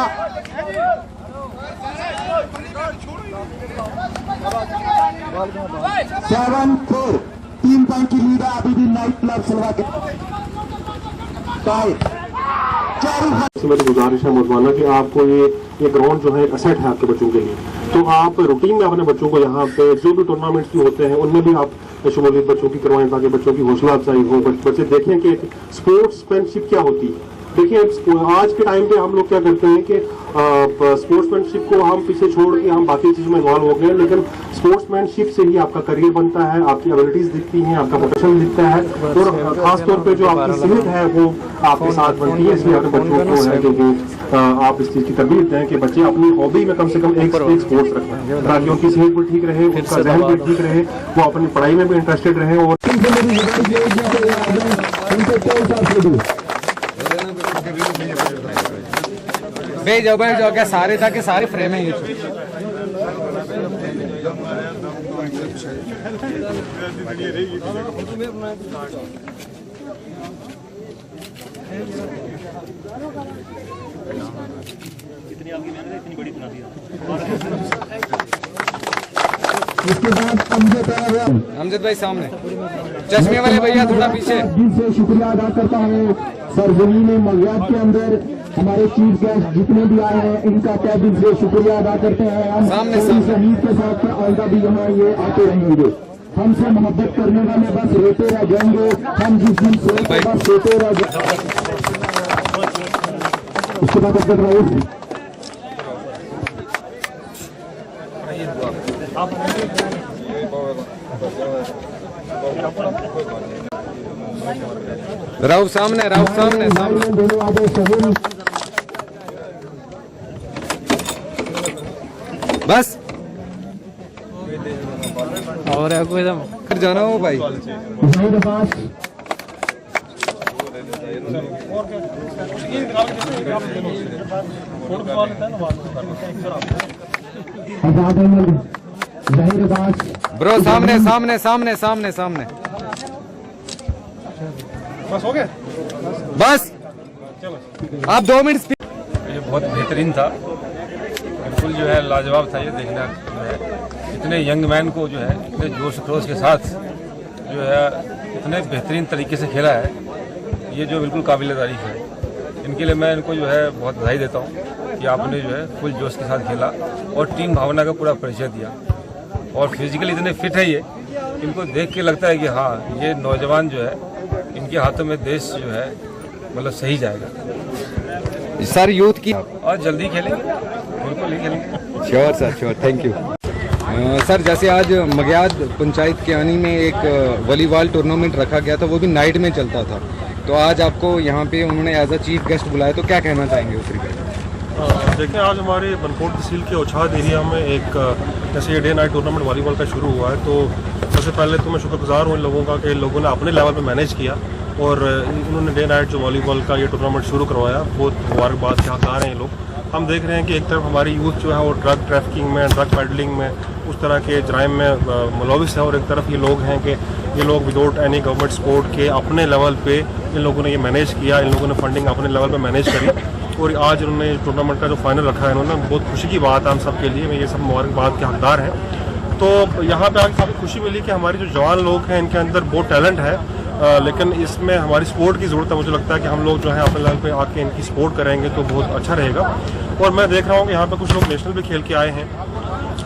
7-4 3 पॉइंट की लीड है अभी भी नाइट क्लब सलवा के। मेरी गुजारिश है मुजवाना कि आपको ये ग्राउंड जो है एक असेट है आपके बच्चों के लिए, तो आप रूटीन में अपने बच्चों को यहाँ पे जो भी टूर्नामेंट्स भी होते हैं उनमें भी आप शमूलियत बच्चों की करवाएं, ताकि बच्चों की हौसला अफजाई हो, बच्चे देखें कि स्पोर्ट्समैनशिप क्या होती है। देखिए आज के टाइम पे हम लोग क्या करते हैं कि स्पोर्ट्समैनशिप को हम पीछे छोड़ के हम बाकी चीजों में इन्वॉल्व हो गए, लेकिन स्पोर्ट्समैनशिप से ही आपका करियर बनता है, आपकी एबिलिटीज दिखती हैं, आपका प्रोफेशन दिखता है, और खासतौर पे जो आपकी सेहत है वो आपके साथ बनती है। इसलिए अपने बच्चों को है कि आप इस चीज की तरबियत दें कि बच्चे अपनी हॉबी में कम से कम एक स्पोर्ट्स रखें, ताकि उनकी सेहत भी ठीक रहे, उनका ज़हन भी ठीक रहे, वो अपनी पढ़ाई में भी इंटरेस्टेड रहे। और बैठ जाओ क्या सारे था कि सारे फ्रेम है ये इतनी आपकी मेहनत इतनी बड़ी बना दी। इसके बाद अमजद भाई सामने, चश्मे वाले भैया थोड़ा पीछे। दिल से शुक्रिया अदा करता हूँ सरजमीन मगयाद के अंदर हमारे चीफ गेस्ट जितने भी आए हैं, इनका क्या दिल से शुक्रिया अदा करते हैं। हम शहीद के साथ आइंदा भी यहाँ ये आते रहेंगे। हमसे मोहब्बत करने वाले बस रोते रह जाएंगे, हम जिस दिन सोते बस सोते रह जाएंगे। उसके बाद अब्दुल रऊफ राउफ सामने, राउफ सामने, सामने बस। और है कोई दम फिर जाना हो भाई। ब्रो सामने सामने सामने सामने सामने बस हो गया, बस आप 2 मिनट। ये बहुत बेहतरीन था, बिल्कुल जो है लाजवाब था। ये देखना जो है इतने यंग मैन को जो है इतने जोश खरोश के साथ जो है इतने बेहतरीन तरीके से खेला है, ये जो बिल्कुल काबिल तारीफ है। इनके लिए मैं इनको जो है बहुत बधाई देता हूँ कि आपने जो है फुल जोश के साथ खेला और टीम भावना का पूरा परिचय दिया, और फिजिकली इतने फिट है ये, इनको देख के लगता है कि हाँ ये नौजवान जो है इनके हाथों में देश जो है मतलब सही जाएगा। सर यूथ की और जल्दी खेलेंगे, बिल्कुल ही खेलेंगे। Sure sir, sure, thank you. Sir जैसे आज मगयाद पंचायत के आनी में एक वॉलीबॉल टूर्नामेंट रखा गया था, वो भी नाइट में चलता था, तो आज आपको यहाँ पे उन्होंने एज अ चीफ गेस्ट बुलाया, तो क्या कहना चाहेंगे उस रिगार्ड? देखिए आज हमारे बनकोट तहसील के ओछाद एरिया में एक जैसे ये डे नाइट टूर्नामेंट वॉलीबॉल का शुरू हुआ है, तो सबसे पहले तो मैं शुक्रगुजार हूँ इन लोगों का कि इन लोगों ने अपने लेवल पे मैनेज किया और इन्होंने डे नाइट जो वॉलीबॉल का ये टूर्नामेंट शुरू करवाया। बहुत मुबारकबाद के हकदार हैं ये लोग। हम देख रहे हैं कि एक तरफ हमारी यूथ जो है वो ड्रग ट्रैफिकिंग में, ड्रग पेडलिंग में, उस तरह के जराइम में मुलविस है, और एक तरफ ये लोग हैं कि ये लोग विदाउट एनी गवर्नमेंट सपोर्ट के अपने लेवल पे इन लोगों ने ये मैनेज किया, इन लोगों ने फंडिंग अपने लेवल पे मैनेज करी, और आज उन्होंने टूर्नामेंट का जो फाइनल रखा है इन्होंने, बहुत खुशी की बात है हम सब के लिए। मैं ये सब मुबारकबाद के हकदार हैं। तो यहाँ पे आके काफ़ी खुशी मिली कि हमारे जो जवान लोग हैं इनके अंदर बहुत टैलेंट है, लेकिन इसमें हमारी सपोर्ट की ज़रूरत है। मुझे लगता है कि हम लोग जो है अपने लेवल पे आके इनकी सपोर्ट करेंगे तो बहुत अच्छा रहेगा। और मैं देख रहा हूँ कि यहाँ पे कुछ लोग नेशनल भी खेल के आए हैं,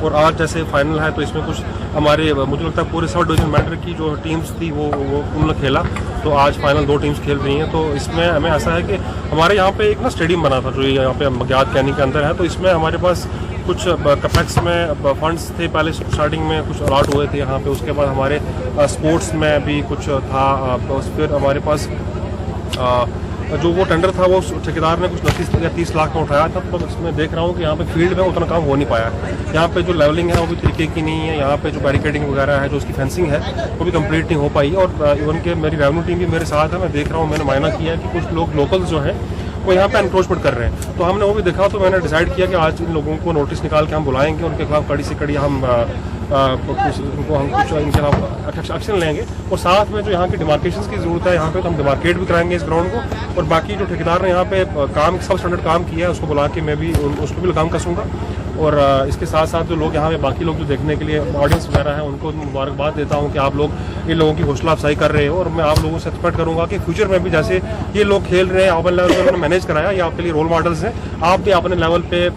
और आज जैसे फाइनल है तो इसमें कुछ हमारे मुझे लगता है पूरे सब डिवीजन मैटर की जो टीम्स थी वो उन्होंने खेला, तो आज फाइनल 2 टीम्स खेल रही हैं। तो इसमें हमें ऐसा है कि हमारे यहाँ पे एक ना स्टेडियम बना था जो यहाँ पे मगयाद कैनी के अंदर है, तो इसमें हमारे पास कुछ कैपेक्स में फंड्स थे, पहले स्टार्टिंग में कुछ अलॉट हुए थे यहाँ पे, उसके बाद हमारे स्पोर्ट्स में भी कुछ था, फिर हमारे पास जो वो टेंडर था वो ठेकेदार ने कुछ 29 या 30 लाख में उठाया था। तो इसमें देख रहा हूँ कि यहाँ पे फील्ड में उतना काम हो नहीं पाया। यहाँ पे जो लेवलिंग है वो भी तरीके की नहीं है, यहाँ पे जो बैरिकेडिंग वगैरह है, जो उसकी फेंसिंग है वो भी कंप्लीट नहीं हो पाई। और इवन के मेरी रेवेन्यू टीम भी मेरे साथ है, मैं देख रहा हूँ, मैंने मायना किया है कि कुछ लोग लोकल्स जो हैं वो यहाँ पे एनक्रोचमेंट कर रहे हैं, तो हमने वो भी देखा। तो मैंने डिसाइड किया कि आज इन लोगों को नोटिस निकाल के हम बुलाएंगे, उनके खिलाफ कड़ी से कड़ी हम कुछ इनके खिलाफ एक्शन लेंगे, और साथ में जो यहाँ की डिमार्केशन की ज़रूरत है यहाँ पे तो हम डिमार्केट भी कराएंगे इस ग्राउंड को, और बाकी जो ठेकेदार ने यहाँ पे काम सब स्टैंडर्ड काम किया है उसको बुला के मैं भी उसको भी काम कसूँगा। और इसके साथ साथ जो लोग यहाँ पे बाकी लोग जो देखने के लिए ऑडियंस वगैरह है उनको मुबारकबाद देता हूँ कि आप लोग इन लोगों की हौसला अफजाई कर रहे हो, और मैं आप लोगों से एक्सपेक्ट करूँगा कि फ्यूचर में भी जैसे ये लोग खेल रहे हैं अपन लेवल पर उन्होंने मैनेज कराया, ये आपके लिए रोल मॉडल्स हैं, आप भी अपने लेवल पे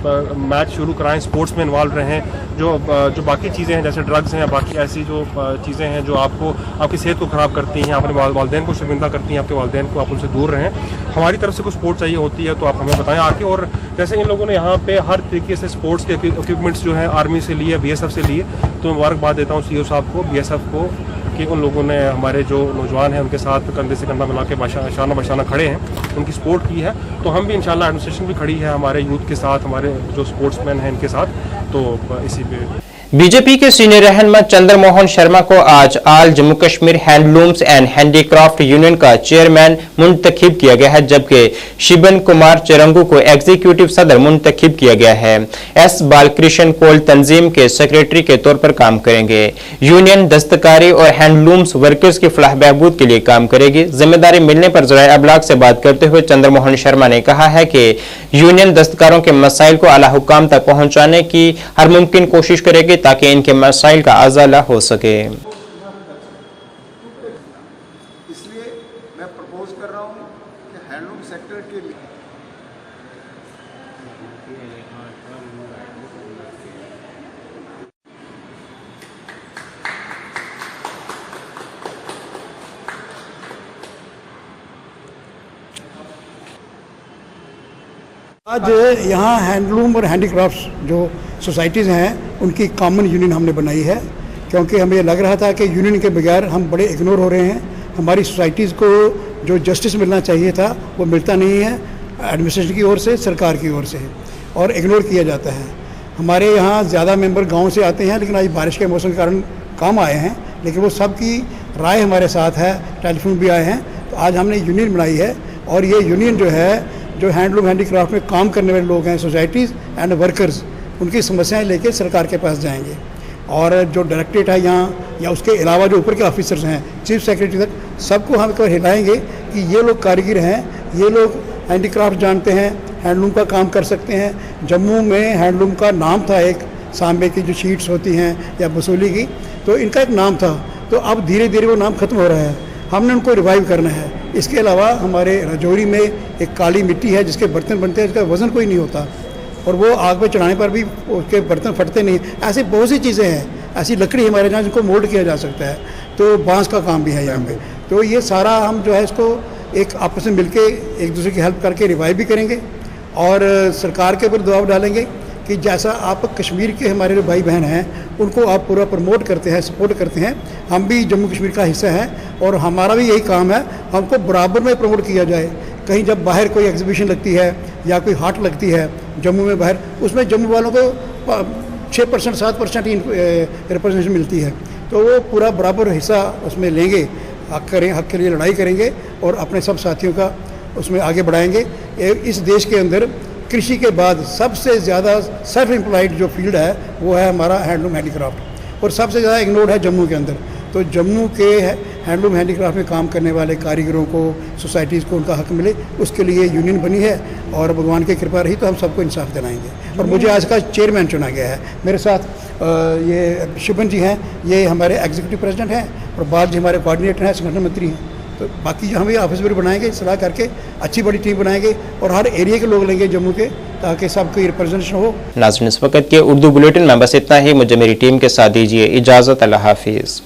मैच शुरू कराएं, स्पोर्ट्स में इन्वॉल्व रहें। जो बाकी चीज़ें हैं जैसे ड्रग्स हैं या बाकी ऐसी जो चीज़ें हैं जो आपको आपकी सेहत को ख़राब करती हैं, अपने वालदेन को शर्मिंदा करती हैं, आपके वालदेन को, आप उनसे दूर रहें। हमारी तरफ से कुछ सपोर्ट चाहिए होती है तो आप हमें बताएं आके। और जैसे इन लोगों ने यहाँ पे हर तरीके से स्पोर्ट्स के इक्विपमेंट्स जो हैं आर्मी से लिए, BSF से लिए, तो मुबारकबाद देता हूँ CEO साहब को, BSF को, कि उन लोगों ने हमारे जो नौजवान हैं उनके साथ कंधे से कंधा मिला के शाना बशाना खड़े हैं, उनकी सपोर्ट की है। तो हम भी इंशाल्लाह एडमिनिस्ट्रेशन भी खड़ी है हमारे यूथ के साथ, हमारे जो स्पोर्ट्समैन हैं इनके साथ, तो इसी पे। बीजेपी के सीनियर रहनुमा चंद्र मोहन शर्मा को आज all Jammu Kashmir handlooms and handicraft union का चेयरमैन मुंतखिब किया गया है, जबकि शिबन कुमार चरंगू को एग्जीक्यूटिव सदर मुंतखिब किया गया है। एस बालकृष्ण कोल तंजीम के सेक्रेटरी के तौर पर काम करेंगे। यूनियन दस्तकारी और हैंडलूम्स वर्कर्स की फलाह बहबूद के लिए काम करेगी। जिम्मेदारी मिलने पर ज़राए अबलाग से बात करते हुए चंद्र मोहन शर्मा ने कहा है कि यूनियन दस्तकारों के मसाइल को आला हुक्काम तक पहुंचाने की हर मुमकिन कोशिश करेगी ताकि इनके मसाइल का अज़ाला हो सके। इसलिए मैं प्रपोज कर रहा हूं कि हैंडलूम सेक्टर के लिए आज यहाँ हैंडलूम और हैंडीक्राफ्ट्स जो सोसाइटीज़ हैं उनकी कॉमन यूनियन हमने बनाई है, क्योंकि हमें लग रहा था कि यूनियन के बगैर हम बड़े इग्नोर हो रहे हैं। हमारी सोसाइटीज़ को जो जस्टिस मिलना चाहिए था वो मिलता नहीं है, एडमिनिस्ट्रेशन की ओर से, सरकार की ओर से, और इग्नोर किया जाता है। हमारे यहाँ ज़्यादा मेंबर गाँव से आते हैं, लेकिन आज बारिश के मौसम के कारण कम आए हैं, लेकिन वो सबकी राय हमारे साथ है, टेलीफोन भी आए हैं। तो आज हमने यूनियन बनाई है, और ये यूनियन जो है, जो हैंडलूम हैंडीक्राफ्ट में काम करने वाले लोग हैं, सोसाइटीज़ एंड वर्कर्स, उनकी समस्याएं लेके सरकार के पास जाएंगे। और जो डायरेक्टरेट है यहाँ या उसके अलावा जो ऊपर के ऑफिसर्स हैं, चीफ सेक्रेटरी तक, सबको हम एक बार हिलाएंगे कि ये लोग कारीगर हैं, ये लोग हैंडीक्राफ्ट जानते हैं, हैंडलूम का काम कर सकते हैं। जम्मू में हैंडलूम का नाम था, एक सांबे की जो शीट्स होती हैं या बसूली की, तो इनका एक नाम था। तो अब धीरे धीरे वो नाम ख़त्म हो रहा है, हमने उनको रिवाइव करना है। इसके अलावा हमारे रजौरी में एक काली मिट्टी है जिसके बर्तन बनते हैं, इसका वज़न कोई नहीं होता, और वो आग पे चढ़ाने पर भी उसके बर्तन फटते नहीं। ऐसी बहुत सी चीज़ें हैं, ऐसी लकड़ी हमारे यहाँ जिनको मोल्ड किया जा सकता है। तो बांस का काम भी है यहाँ पे। तो ये सारा हम जो है इसको एक आपस में मिलके एक दूसरे की हेल्प करके रिवाइव भी करेंगे, और सरकार के ऊपर दबाव डालेंगे कि जैसा आप कश्मीर के हमारे जो भाई बहन हैं उनको आप पूरा प्रमोट करते हैं, सपोर्ट करते हैं। हम भी जम्मू कश्मीर का हिस्सा हैं, और हमारा भी यही काम है, हमको बराबर में प्रमोट किया जाए। कहीं जब बाहर कोई एग्जीबिशन लगती है या कोई हाट लगती है जम्मू में बाहर, उसमें जम्मू वालों को 6% 7% ही रिप्रेजेंटेशन मिलती है, तो वो पूरा बराबर हिस्सा उसमें लेंगे, हक के लिए लड़ाई करेंगे और अपने सब साथियों का उसमें आगे बढ़ाएंगे। इस देश के अंदर कृषि के बाद सबसे ज़्यादा सेल्फ एम्प्लॉयड जो फील्ड है वो है हमारा हैंडलूम हैंडीक्राफ्ट, और सबसे ज़्यादा इग्नोर्ड है जम्मू के अंदर। तो जम्मू के हैंडलूम हैंडीक्राफ्ट में काम करने वाले कारीगरों को, सोसाइटीज़ को उनका हक मिले, उसके लिए यूनियन बनी है, और भगवान की कृपा रही तो हम सबको इंसाफ दिलाएंगे। और मुझे आज का चेयरमैन चुना गया है। मेरे साथ ये शिबन जी हैं, ये हमारे एग्जीक्यूटिव प्रेसिडेंट हैं, और बाल जी हमारे कोऑर्डिनेटर हैं, संगठन मंत्री हैं। तो बाकी जो हम ये ऑफिस भी बनाएंगे, सलाह करके अच्छी बड़ी टीम बनाएंगे, और हर एरिया के लोग लेंगे जम्मू के, ताकि सबकी रिप्रेजेंटेशन हो। नाज़रीन, इस वक्त के उर्दू बुलेटिन में बस इतना ही। मुझे मेरी टीम के साथ दीजिए इजाज़त। अल्लाह हाफिज़।